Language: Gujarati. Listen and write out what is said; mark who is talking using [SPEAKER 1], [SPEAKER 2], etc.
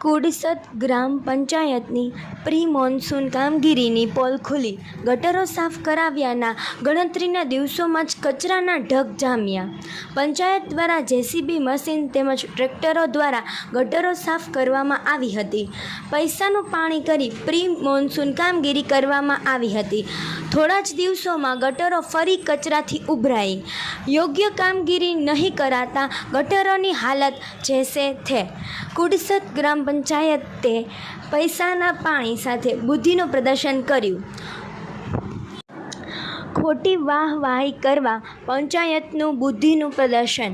[SPEAKER 1] કુડસદ ગ્રામ પંચાયતની પ્રી મોન્સૂન કામગીરીની પોલ ખુલી. ગટરો સાફ કરાવ્યાના ગણતરીના દિવસોમાં જ કચરાના ઢગ જામ્યા. પંચાયત દ્વારા જેસીબી મશીન તેમજ ટ્રેક્ટરો દ્વારા ગટરો સાફ કરવામાં આવી હતી. પૈસાનું પાણી કરી પ્રી મોન્સૂન કામગીરી કરવામાં આવી હતી. થોડા જ દિવસોમાં ગટરો ફરી કચરાથી ઉભરાઈ. યોગ્ય કામગીરી નહીં કરાતા ગટરોની હાલત જૈસે થે. કુડસદ ગ્રામ પંચાયતે પૈસાના પાણી સાથે બુદ્ધિનું પ્રદર્શન કર્યું. ખોટી વાહવાહી કરવા પંચાયતનું બુદ્ધિનું પ્રદર્શન.